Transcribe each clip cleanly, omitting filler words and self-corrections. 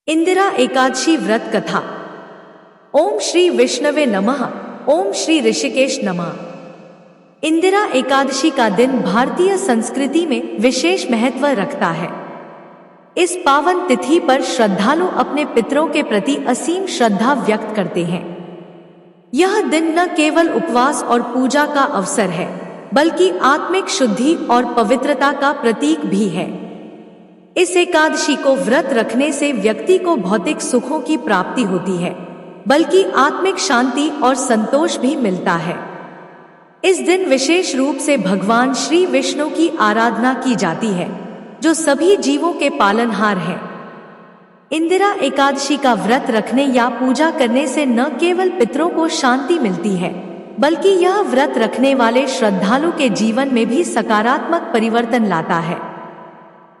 इंदिरा एकादशी व्रत कथा। ओम श्री विष्णवे नमः। ओम श्री ऋषिकेश नमः। इंदिरा एकादशी का दिन भारतीय संस्कृति में विशेष महत्व रखता है। इस पावन तिथि पर श्रद्धालु अपने पितरों के प्रति असीम श्रद्धा व्यक्त करते हैं। यह दिन न केवल उपवास और पूजा का अवसर है, बल्कि आत्मिक शुद्धि और पवित्रता का प्रतीक भी है। इस एकादशी को व्रत रखने से व्यक्ति को भौतिक सुखों की प्राप्ति होती है, बल्कि आत्मिक शांति और संतोष भी मिलता है। इस दिन विशेष रूप से भगवान श्री विष्णु की आराधना की जाती है, जो सभी जीवों के पालनहार हैं। इंदिरा एकादशी का व्रत रखने या पूजा करने से न केवल पितरों को शांति मिलती है, बल्कि यह व्रत रखने वाले श्रद्धालु के जीवन में भी सकारात्मक परिवर्तन लाता है।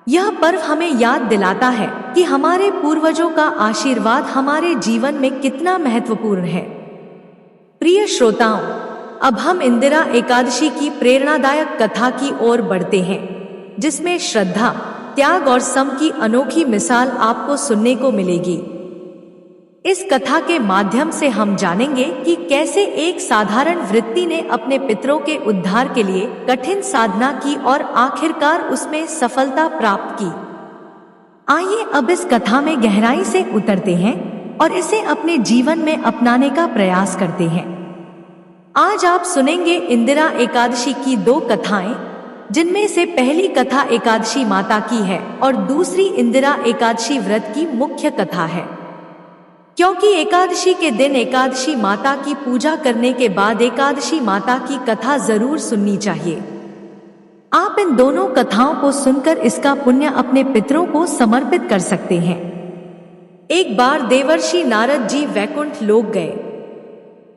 यह पर्व हमें याद दिलाता है कि हमारे पूर्वजों का आशीर्वाद हमारे जीवन में कितना महत्वपूर्ण है। प्रिय श्रोताओं, अब हम इंदिरा एकादशी की प्रेरणादायक कथा की ओर बढ़ते हैं, जिसमें श्रद्धा, त्याग और सम की अनोखी मिसाल आपको सुनने को मिलेगी। इस कथा के माध्यम से हम जानेंगे कि कैसे एक साधारण वृत्ति ने अपने पितरों के उद्धार के लिए कठिन साधना की और आखिरकार उसमें सफलता प्राप्त की। आइए अब इस कथा में गहराई से उतरते हैं और इसे अपने जीवन में अपनाने का प्रयास करते हैं। आज आप सुनेंगे इंदिरा एकादशी की दो कथाएं, जिनमें से पहली कथा एकादशी माता की है और दूसरी इंदिरा एकादशी व्रत की मुख्य कथा है। क्योंकि एकादशी के दिन एकादशी माता की पूजा करने के बाद एकादशी माता की कथा जरूर सुननी चाहिए। आप इन दोनों कथाओं को सुनकर इसका पुण्य अपने पितरों को समर्पित कर सकते हैं। एक बार देवर्षि नारद जी वैकुंठ लोक गए।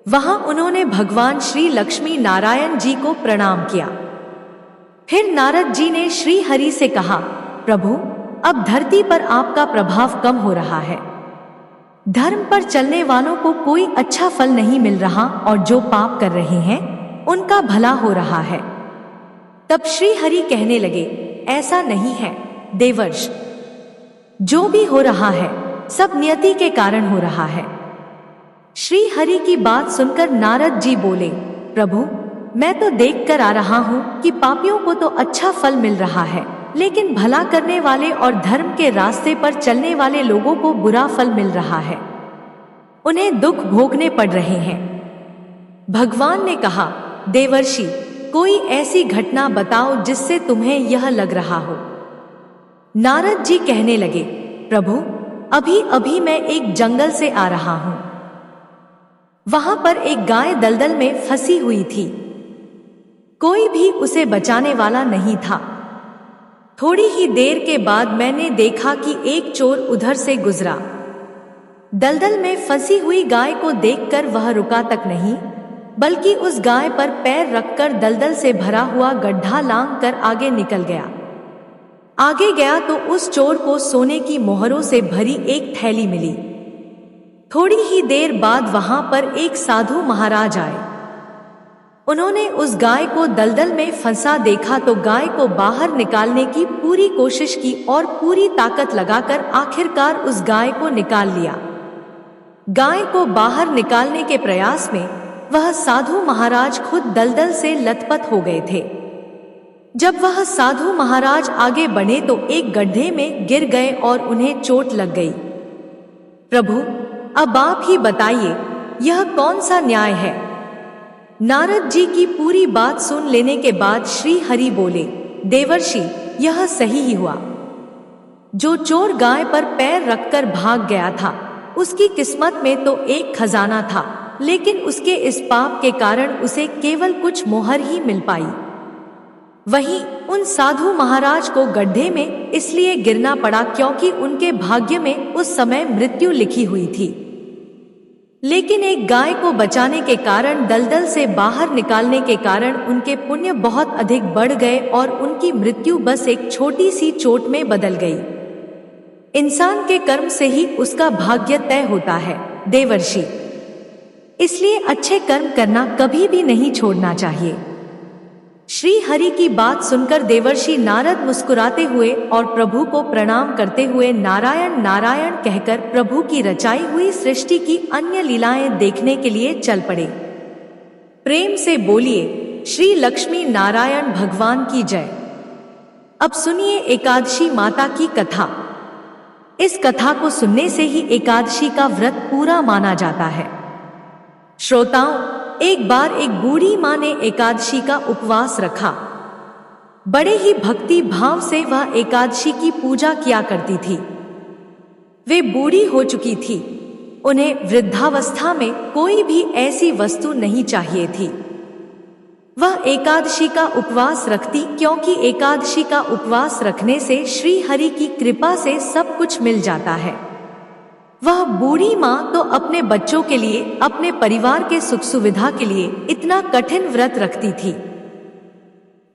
वहां उन्होंने भगवान श्री लक्ष्मी नारायण जी को प्रणाम किया। फिर नारद जी ने श्री हरि से कहा, प्रभु, अब धरती पर आपका प्रभाव कम हो रहा है। धर्म पर चलने वालों को कोई अच्छा फल नहीं मिल रहा और जो पाप कर रहे हैं उनका भला हो रहा है। तब श्री हरि कहने लगे, ऐसा नहीं है देवर्ष, जो भी हो रहा है सब नियति के कारण हो रहा है। श्री हरि की बात सुनकर नारद जी बोले, प्रभु, मैं तो देख कर आ रहा हूं कि पापियों को तो अच्छा फल मिल रहा है, लेकिन भला करने वाले और धर्म के रास्ते पर चलने वाले लोगों को बुरा फल मिल रहा है। उन्हें दुख भोगने पड़ रहे हैं। भगवान ने कहा, देवर्षि, कोई ऐसी घटना बताओ जिससे तुम्हें यह लग रहा हो। नारद जी कहने लगे, प्रभु, अभी अभी मैं एक जंगल से आ रहा हूं। वहां पर एक गाय दलदल में फंसी हुई थी। कोई भी उसे बचाने वाला नहीं था। थोड़ी ही देर के बाद मैंने देखा कि एक चोर उधर से गुजरा। दलदल में फंसी हुई गाय को देखकर वह रुका तक नहीं, बल्कि उस गाय पर पैर रखकर दलदल से भरा हुआ गड्ढा लांघकर आगे निकल गया। आगे गया तो उस चोर को सोने की मोहरों से भरी एक थैली मिली। थोड़ी ही देर बाद वहां पर एक साधु महाराज आए। उन्होंने उस गाय को दलदल में फंसा देखा तो गाय को बाहर निकालने की पूरी कोशिश की और पूरी ताकत लगाकर आखिरकार उस गाय को निकाल लिया। गाय को बाहर निकालने के प्रयास में वह साधु महाराज खुद दलदल से लथपथ हो गए थे। जब वह साधु महाराज आगे बढ़े तो एक गड्ढे में गिर गए और उन्हें चोट लग गई। प्रभु, अब आप ही बताइए, यह कौन सा न्याय है? नारद जी की पूरी बात सुन लेने के बाद श्री हरि बोले, देवर्षि, यह सही ही हुआ। जो चोर गाय पर पैर रखकर भाग गया था, उसकी किस्मत में तो एक खजाना था, लेकिन उसके इस पाप के कारण उसे केवल कुछ मोहर ही मिल पाई। वहीं उन साधु महाराज को गड्ढे में इसलिए गिरना पड़ा क्योंकि उनके भाग्य में उस समय मृत्यु लिखी हुई थी। लेकिन एक गाय को बचाने के कारण, दलदल से बाहर निकालने के कारण उनके पुण्य बहुत अधिक बढ़ गए और उनकी मृत्यु बस एक छोटी सी चोट में बदल गई। इंसान के कर्म से ही उसका भाग्य तय होता है देवर्षि, इसलिए अच्छे कर्म करना कभी भी नहीं छोड़ना चाहिए। श्री हरि की बात सुनकर देवर्षि नारद मुस्कुराते हुए और प्रभु को प्रणाम करते हुए नारायण नारायण कहकर प्रभु की रचाई हुई सृष्टि की अन्य लीलाएं देखने के लिए चल पड़े। प्रेम से बोलिए श्री लक्ष्मी नारायण भगवान की जय। अब सुनिए एकादशी माता की कथा। इस कथा को सुनने से ही एकादशी का व्रत पूरा माना जाता है। श्रोताओं, एक बार एक बूढ़ी माँ ने एकादशी का उपवास रखा। बड़े ही भक्ति भाव से वह एकादशी की पूजा किया करती थी। वे बूढ़ी हो चुकी थी। उन्हें वृद्धावस्था में कोई भी ऐसी वस्तु नहीं चाहिए थी। वह एकादशी का उपवास रखती क्योंकि एकादशी का उपवास रखने से श्री हरि की कृपा से सब कुछ मिल जाता है। वह बूढ़ी माँ तो अपने बच्चों के लिए, अपने परिवार के सुख सुविधा के लिए इतना कठिन व्रत रखती थी।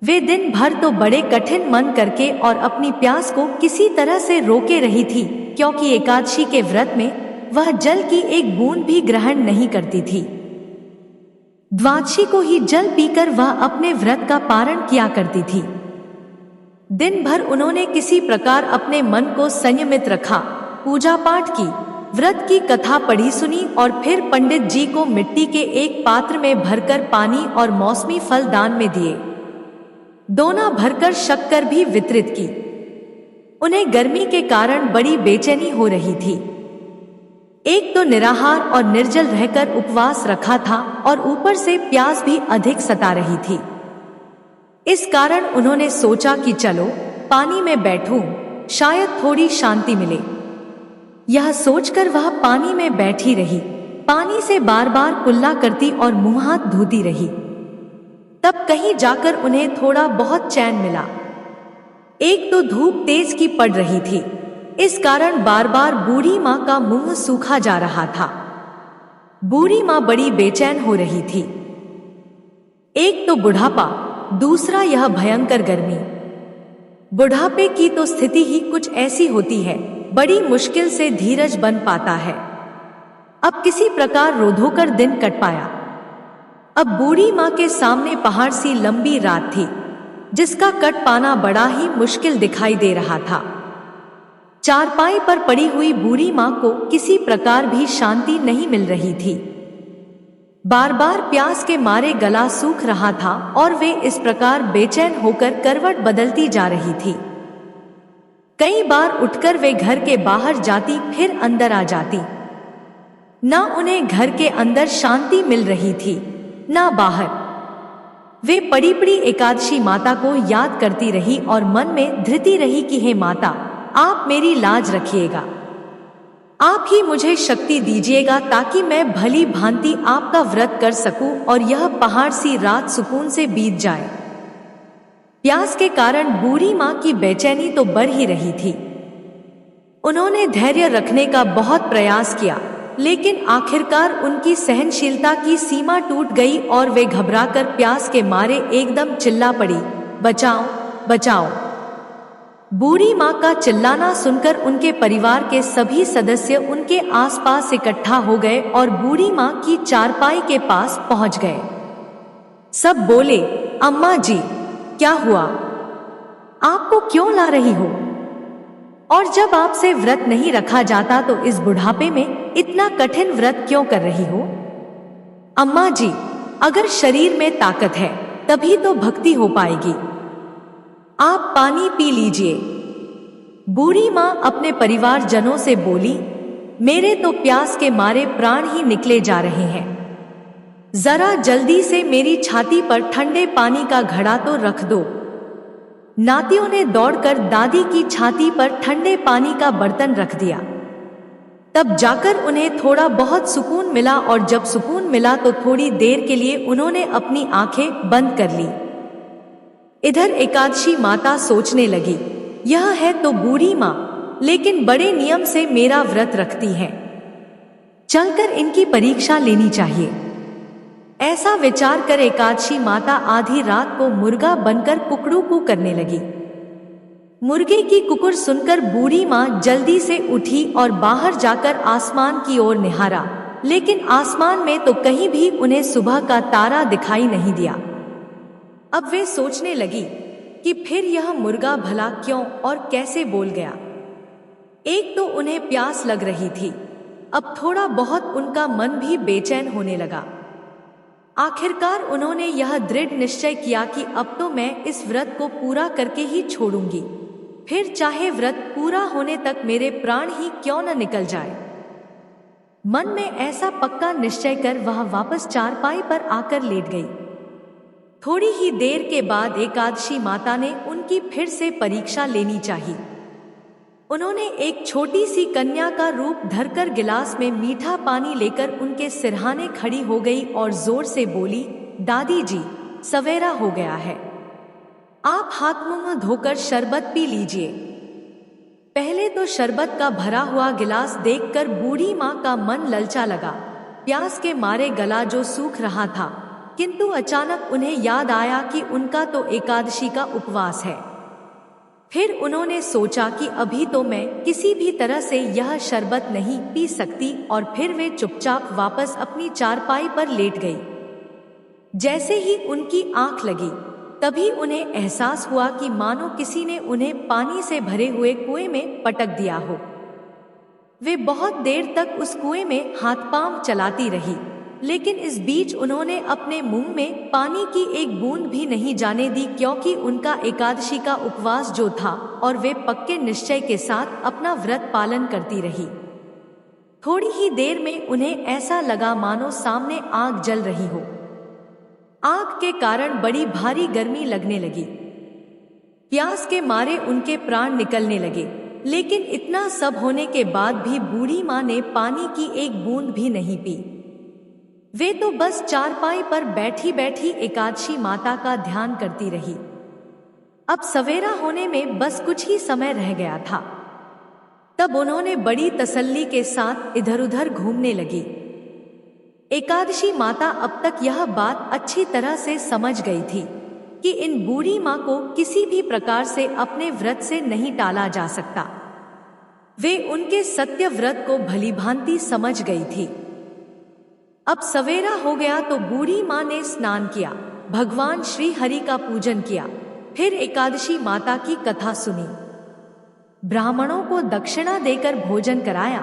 वे दिन भर तो बड़े कठिन मन करके और अपनी प्यास को किसी तरह से रोके रही थी, क्योंकि एकादशी के व्रत में वह जल की एक बूंद भी ग्रहण नहीं करती थी। द्वादशी को ही जल पीकर वह अपने व्रत का पारण किया करती थी। दिन भर उन्होंने किसी प्रकार अपने मन को संयमित रखा, पूजा पाठ की, व्रत की कथा पढ़ी सुनी और फिर पंडित जी को मिट्टी के एक पात्र में भरकर पानी और मौसमी फल दान में दिए। दोना भरकर शक्कर भी वितरित की। उन्हें गर्मी के कारण बड़ी बेचैनी हो रही थी। एक तो निराहार और निर्जल रहकर उपवास रखा था और ऊपर से प्यास भी अधिक सता रही थी। इस कारण उन्होंने सोचा कि चलो पानी में बैठूं, शायद थोड़ी शांति मिले। यह सोचकर वह पानी में बैठी रही। पानी से बार बार कुल्ला करती और मुंह हाथ धोती रही। तब कहीं जाकर उन्हें थोड़ा बहुत चैन मिला। एक तो धूप तेज की पड़ रही थी, इस कारण बार बार बूढ़ी माँ का मुंह सूखा जा रहा था। बूढ़ी माँ बड़ी बेचैन हो रही थी। एक तो बुढ़ापा, दूसरा यह भयंकर गर्मी। बुढ़ापे की तो स्थिति ही कुछ ऐसी होती है, बड़ी मुश्किल से धीरज बन पाता है। अब किसी प्रकार रो धोकर दिन कट पाया। अब बूढ़ी माँ के सामने पहाड़ सी लंबी रात थी, जिसका कट पाना बड़ा ही मुश्किल दिखाई दे रहा था। चारपाई पर पड़ी हुई बूढ़ी माँ को किसी प्रकार भी शांति नहीं मिल रही थी। बार बार प्यास के मारे गला सूख रहा था और वे इस प्रकार बेचैन होकर करवट बदलती जा रही थी। कई बार उठकर वे घर के बाहर जाती, फिर अंदर आ जाती। ना उन्हें घर के अंदर शांति मिल रही थी, ना बाहर। वे पड़ी पड़ी एकादशी माता को याद करती रही और मन में धृति रही कि हे माता, आप मेरी लाज रखिएगा। आप ही मुझे शक्ति दीजिएगा ताकि मैं भली भांति आपका व्रत कर सकूं और यह पहाड़ सी रात सुकून से बीत जाए। प्यास के कारण बूढ़ी माँ की बेचैनी तो बढ़ ही रही थी। उन्होंने धैर्य रखने का बहुत प्रयास किया, लेकिन आखिरकार उनकी सहनशीलता की सीमा टूट गई और वे घबराकर प्यास के मारे एकदम चिल्ला पड़ी, बचाओ बचाओ। बूढ़ी माँ का चिल्लाना सुनकर उनके परिवार के सभी सदस्य उनके आसपास इकट्ठा हो गए और बूढ़ी माँ की चारपाई के पास पहुंच गए। सब बोले, अम्मा जी, क्या हुआ? आपको क्यों ला रही हो? और जब आपसे व्रत नहीं रखा जाता तो इस बुढ़ापे में इतना कठिन व्रत क्यों कर रही हो? अम्मा जी, अगर शरीर में ताकत है तभी तो भक्ति हो पाएगी। आप पानी पी लीजिए। बूढ़ी माँ अपने परिवारजनों से बोली, मेरे तो प्यास के मारे प्राण ही निकले जा रहे हैं। जरा जल्दी से मेरी छाती पर ठंडे पानी का घड़ा तो रख दो। नातियों ने दौड़कर दादी की छाती पर ठंडे पानी का बर्तन रख दिया। तब जाकर उन्हें थोड़ा बहुत सुकून मिला और जब सुकून मिला तो थोड़ी देर के लिए उन्होंने अपनी आंखें बंद कर ली। इधर एकादशी माता सोचने लगी, यह है तो बूढ़ी माँ, लेकिन बड़े नियम से मेरा व्रत रखती है, चलकर इनकी परीक्षा लेनी चाहिए। ऐसा विचार कर एकादशी माता आधी रात को मुर्गा बनकर कुकड़ू करने लगी। मुर्गे की कुकुर सुनकर बूढ़ी माँ जल्दी से उठी और बाहर जाकर आसमान की ओर निहारा, लेकिन आसमान में तो कहीं भी उन्हें सुबह का तारा दिखाई नहीं दिया। अब वे सोचने लगी कि फिर यह मुर्गा भला क्यों और कैसे बोल गया। एक तो उन्हें प्यास लग रही थी, अब थोड़ा बहुत उनका मन भी बेचैन होने लगा। आखिरकार उन्होंने यह दृढ़ निश्चय किया कि अब तो मैं इस व्रत को पूरा करके ही छोड़ूंगी, फिर चाहे व्रत पूरा होने तक मेरे प्राण ही क्यों न निकल जाए। मन में ऐसा पक्का निश्चय कर वह वापस चारपाई पर आकर लेट गई। थोड़ी ही देर के बाद एकादशी माता ने उनकी फिर से परीक्षा लेनी चाहिए। उन्होंने एक छोटी सी कन्या का रूप धरकर गिलास में मीठा पानी लेकर उनके सिरहाने खड़ी हो गई और जोर से बोली, दादी जी, सवेरा हो गया है, आप हाथ मुंह धोकर शरबत पी लीजिए। पहले तो शरबत का भरा हुआ गिलास देखकर बूढ़ी माँ का मन ललचा लगा। प्यास के मारे गला जो सूख रहा था, किंतु अचानक उन्हें याद आया कि उनका तो एकादशी का उपवास है। फिर उन्होंने सोचा कि अभी तो मैं किसी भी तरह से यह शरबत नहीं पी सकती, और फिर वे चुपचाप वापस अपनी चारपाई पर लेट गई। जैसे ही उनकी आंख लगी, तभी उन्हें एहसास हुआ कि मानो किसी ने उन्हें पानी से भरे हुए कुएं में पटक दिया हो। वे बहुत देर तक उस कुएं में हाथ पांव चलाती रही, लेकिन इस बीच उन्होंने अपने मुंह में पानी की एक बूंद भी नहीं जाने दी, क्योंकि उनका एकादशी का उपवास जो था और वे पक्के निश्चय के साथ अपना व्रत पालन करती रही। थोड़ी ही देर में उन्हें ऐसा लगा मानो सामने आग जल रही हो। आग के कारण बड़ी भारी गर्मी लगने लगी। प्यास के मारे उनके प्राण निकलने लगे, लेकिन इतना सब होने के बाद भी बूढ़ी माँ ने पानी की एक बूंद भी नहीं पी। वे तो बस चारपाई पर बैठी बैठी एकादशी माता का ध्यान करती रही। अब सवेरा होने में बस कुछ ही समय रह गया था। तब उन्होंने बड़ी तसल्ली के साथ इधर उधर घूमने लगी। एकादशी माता अब तक यह बात अच्छी तरह से समझ गई थी कि इन बूढ़ी माँ को किसी भी प्रकार से अपने व्रत से नहीं टाला जा सकता। वे उनके सत्य व्रत को भलीभांति समझ गई थी। अब सवेरा हो गया तो बूढ़ी माँ ने स्नान किया, भगवान श्री हरि का पूजन किया, फिर एकादशी माता की कथा सुनी, ब्राह्मणों को दक्षिणा देकर भोजन कराया,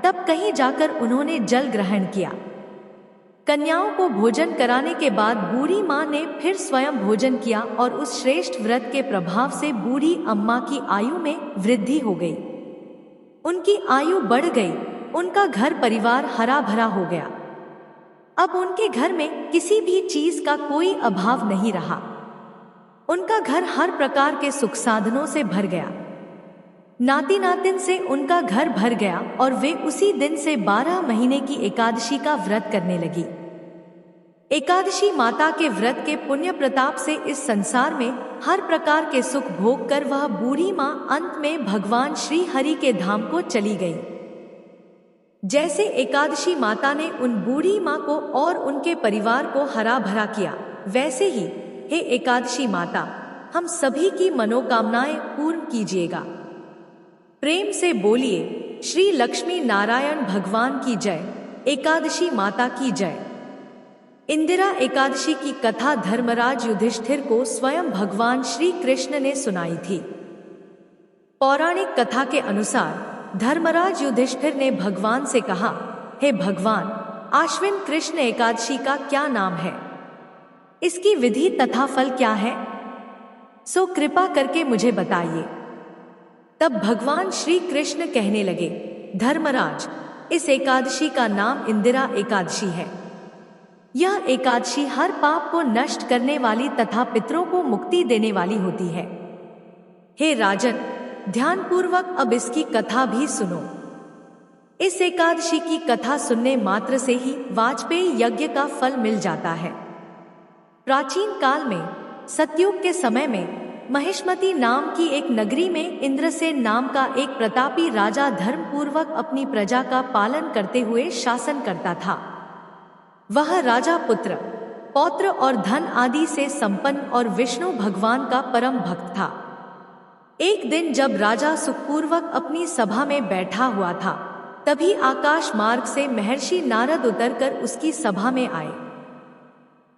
तब कहीं जाकर उन्होंने जल ग्रहण किया। कन्याओं को भोजन कराने के बाद बूढ़ी माँ ने फिर स्वयं भोजन किया और उस श्रेष्ठ व्रत के प्रभाव से बूढ़ी अम्मा की आयु में वृद्धि हो गई। उनकी आयु बढ़ गई, उनका घर परिवार हरा भरा हो गया। अब उनके घर में किसी भी चीज का कोई अभाव नहीं रहा। उनका घर हर प्रकार के सुख साधनों से भर गया। नाती नातिन से उनका घर भर गया और वे उसी दिन से 12 महीने की एकादशी का व्रत करने लगी। एकादशी माता के व्रत के पुण्य प्रताप से इस संसार में हर प्रकार के सुख भोग कर वह बूढ़ी माँ अंत में भगवान श्री हरि के धाम को चली गई। जैसे एकादशी माता ने उन बूढ़ी माँ को और उनके परिवार को हरा भरा किया, वैसे ही हे एकादशी माता, हम सभी की मनोकामनाएं पूर्ण कीजिएगा। प्रेम से बोलिए, श्री लक्ष्मी नारायण भगवान की जय, एकादशी माता की जय। इंदिरा एकादशी की कथा धर्मराज युधिष्ठिर को स्वयं भगवान श्री कृष्ण ने सुनाई थी। पौराणिक कथा के अनुसार धर्मराज युधिष्ठिर ने भगवान से कहा, हे भगवान, आश्विन कृष्ण एकादशी का क्या नाम है? इसकी विधि तथा फल क्या है? सो कृपा करके मुझे बताइए। तब भगवान श्री कृष्ण कहने लगे, धर्मराज, इस एकादशी का नाम इंदिरा एकादशी है। यह एकादशी हर पाप को नष्ट करने वाली तथा पितरों को मुक्ति देने वाली होती है। हे राजन, ध्यानपूर्वक अब इसकी कथा भी सुनो। इस एकादशी की कथा सुनने मात्र से ही वाजपेयी यज्ञ का फल मिल जाता है। प्राचीन काल में, सतयुग के समय में, महिष्मती नाम की एक नगरी में इंद्रसेन नाम का एक प्रतापी राजा धर्मपूर्वक अपनी प्रजा का पालन करते हुए शासन करता था। वह राजा पुत्र, पौत्र और धन आदि से संपन्न और विष्णु भगवान का परम भक्त था। एक दिन जब राजा सुखपूर्वक अपनी सभा में बैठा हुआ था, तभी आकाश मार्ग से महर्षि नारद उतरकर उसकी सभा में आए।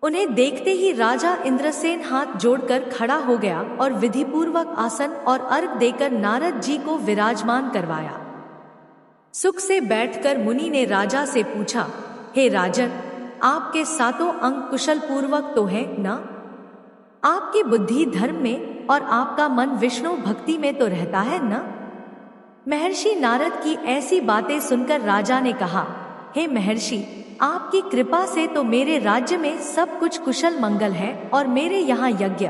उन्हें देखते ही राजा इंद्रसेन हाथ जोड़कर खड़ा हो गया और विधिपूर्वक आसन और अर्घ देकर नारद जी को विराजमान करवाया। सुख से बैठकर मुनि ने राजा से पूछा, हे राजन, आपके सातों अंग कुशल पूर्वक तो है ना? आपकी बुद्धि धर्म में और आपका मन विष्णु भक्ति में तो रहता है ना? महर्षि नारद की ऐसी बातें सुनकर राजा ने कहा, हे महर्षि, आपकी कृपा से तो मेरे राज्य में सब कुछ कुशल मंगल है और मेरे यहाँ यज्ञ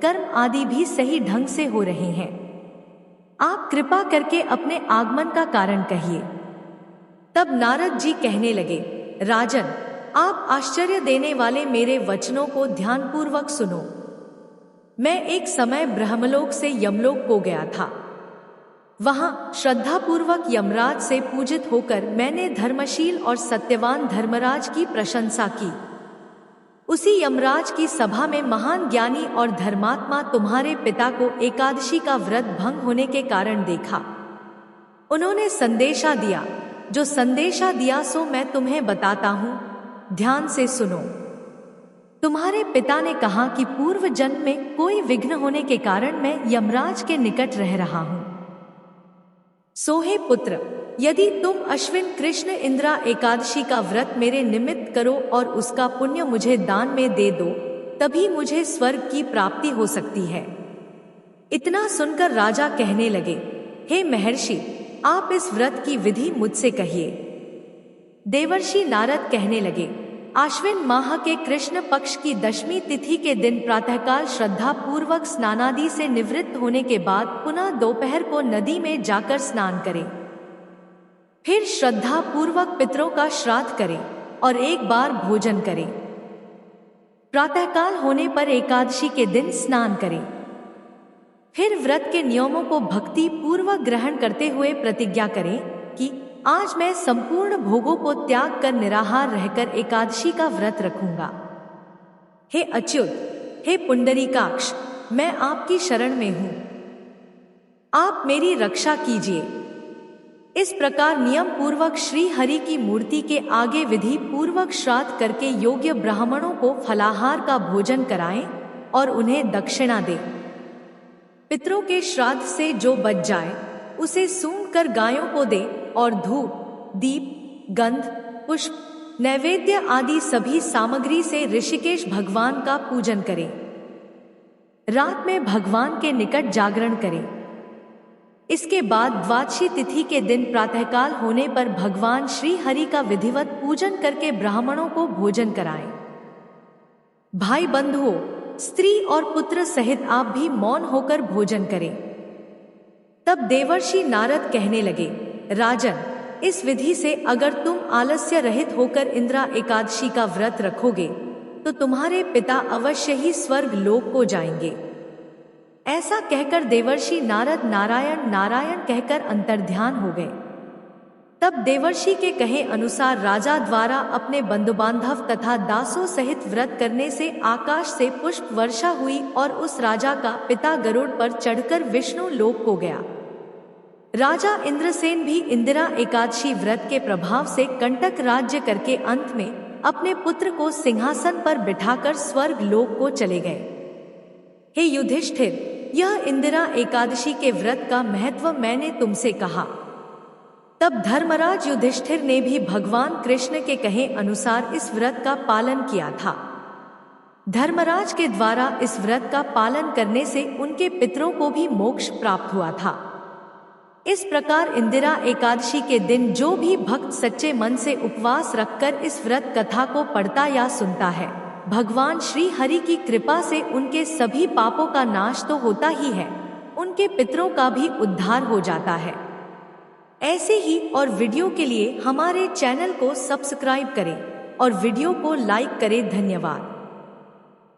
कर्म आदि भी सही ढंग से हो रहे हैं। आप कृपा करके अपने आगमन का कारण कहिए। तब नारद जी कहने लगे, राजन, आप आश्चर्य देने वाले मेरे वचनों को ध्यानपूर्वक सुनो। मैं एक समय ब्रह्मलोक से यमलोक को गया था। वहां श्रद्धापूर्वक यमराज से पूजित होकर मैंने धर्मशील और सत्यवान धर्मराज की प्रशंसा की। उसी यमराज की सभा में महान ज्ञानी और धर्मात्मा तुम्हारे पिता को एकादशी का व्रत भंग होने के कारण देखा। उन्होंने संदेशा दिया। जो संदेशा दिया सो मैं तुम्हें बताता हूँ, ध्यान से सुनो। तुम्हारे पिता ने कहा कि पूर्व जन्म में कोई विघ्न होने के कारण मैं यमराज के निकट रह रहा हूँ। सोहे पुत्र, यदि तुम अश्विन कृष्ण इंदिरा एकादशी का व्रत मेरे निमित्त करो और उसका पुण्य मुझे दान में दे दो, तभी मुझे स्वर्ग की प्राप्ति हो सकती है। इतना सुनकर राजा कहने लगे, हे महर्षि, आप इस व्रत की विधि मुझसे कहिए। देवर्षि नारद कहने लगे, आश्विन माह के कृष्ण पक्ष की दशमी तिथि के दिन प्रातःकाल श्रद्धा पूर्वक स्नानादि से निवृत्त होने के बाद पुनः दोपहर को नदी में जाकर स्नान करें। फिर श्रद्धा पूर्वक पितरों का श्राद्ध करें और एक बार भोजन करें। प्रातःकाल होने पर एकादशी के दिन स्नान करें। फिर व्रत के नियमों को भक्ति पूर्वक ग्रहण करते हुए प्रतिज्ञा करें कि आज मैं संपूर्ण भोगों को त्याग कर निराहार रहकर एकादशी का व्रत रखूंगा। हे अच्युत, हे पुंडरीकाक्ष, मैं आपकी शरण में हूं, आप मेरी रक्षा कीजिए। इस प्रकार नियम पूर्वक श्री हरि की मूर्ति के आगे विधि पूर्वक श्राद्ध करके योग्य ब्राह्मणों को फलाहार का भोजन कराएं और उन्हें दक्षिणा दें। पितरों के श्राद्ध से जो बच जाए उसे सूंघ कर गायों को दे और धूप, दीप, गंध, पुष्प, नैवेद्य आदि सभी सामग्री से ऋषिकेश भगवान का पूजन करें। रात में भगवान के निकट जागरण करें। इसके बाद द्वादशी तिथि के दिन प्रातःकाल होने पर भगवान श्री हरि का विधिवत पूजन करके ब्राह्मणों को भोजन कराएं। भाई बंधुओं, स्त्री और पुत्र सहित आप भी मौन होकर भोजन करें। तब देवर्षि नारद कहने लगे, राजन, इस विधि से अगर तुम आलस्य रहित होकर इंदिरा एकादशी का व्रत रखोगे तो तुम्हारे पिता अवश्य ही स्वर्ग लोक को जाएंगे। ऐसा कहकर देवर्षि नारद नारायण नारायण कहकर अंतर्ध्यान हो गए। तब देवर्षि के कहे अनुसार राजा द्वारा अपने बंधुबांधव तथा दासों सहित व्रत करने से आकाश से पुष्प वर्षा हुई और उस राजा का पिता गरुड़ पर चढ़कर विष्णु लोक को गया। राजा इंद्रसेन भी इंदिरा एकादशी व्रत के प्रभाव से कंटक राज्य करके अंत में अपने पुत्र को सिंहासन पर बिठाकर स्वर्ग लोक को चले गए। हे युधिष्ठिर, यह इंदिरा एकादशी के व्रत का महत्व मैंने तुमसे कहा। तब धर्मराज युधिष्ठिर ने भी भगवान कृष्ण के कहे अनुसार इस व्रत का पालन किया था। धर्मराज के द्वारा इस व्रत का पालन करने से उनके पितरों को भी मोक्ष प्राप्त हुआ था। इस प्रकार इंदिरा एकादशी के दिन जो भी भक्त सच्चे मन से उपवास रखकर इस व्रत कथा को पढ़ता या सुनता है, भगवान श्री हरि की कृपा से उनके सभी पापों का नाश तो होता ही है, उनके पितरों का भी उद्धार हो जाता है। ऐसे ही और वीडियो के लिए हमारे चैनल को सब्सक्राइब करें और वीडियो को लाइक करें। धन्यवाद।